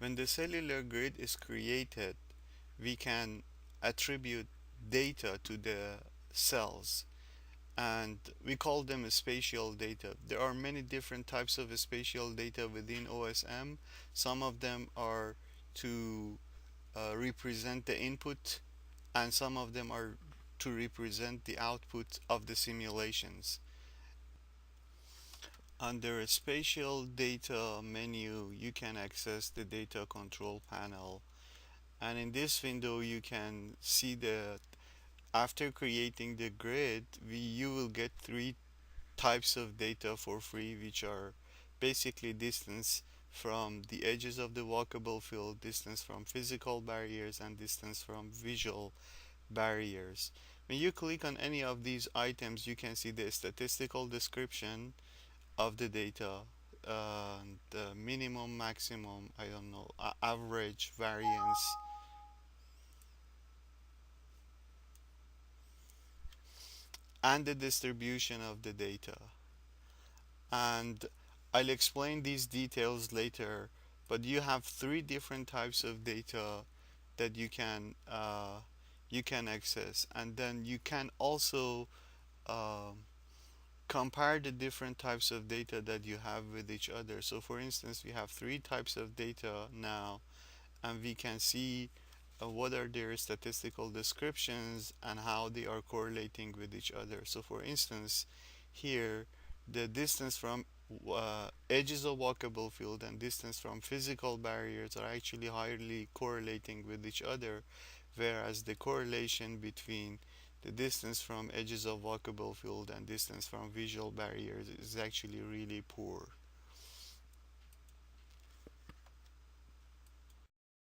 When the cellular grid is created, we can attribute data to the cells, and we call them spatial data. There are many different types of spatial data within OSM. Some of them are to represent the input, and some of them are to represent the output of the simulations. Under a spatial data menu, you can access the data control panel, and in this window you can see that after creating the grid, you will get three types of data for free, which are basically distance from the edges of the walkable field, distance from physical barriers, and distance from visual barriers. When you click on any of these items, you can see the statistical description of the data, the minimum, maximum, I don't know, average, variance, and the distribution of the data. And I'll explain these details later, but you have three different types of data that you can access, and then you can also um compare the different types of data that you have with each other. So for instance, we have three types of data now, and we can see what are their statistical descriptions and how they are correlating with each other. So for instance, here the distance from edges of walkable field and distance from physical barriers are actually highly correlating with each other, whereas the correlation between the distance from edges of walkable field and distance from visual barriers is actually really poor.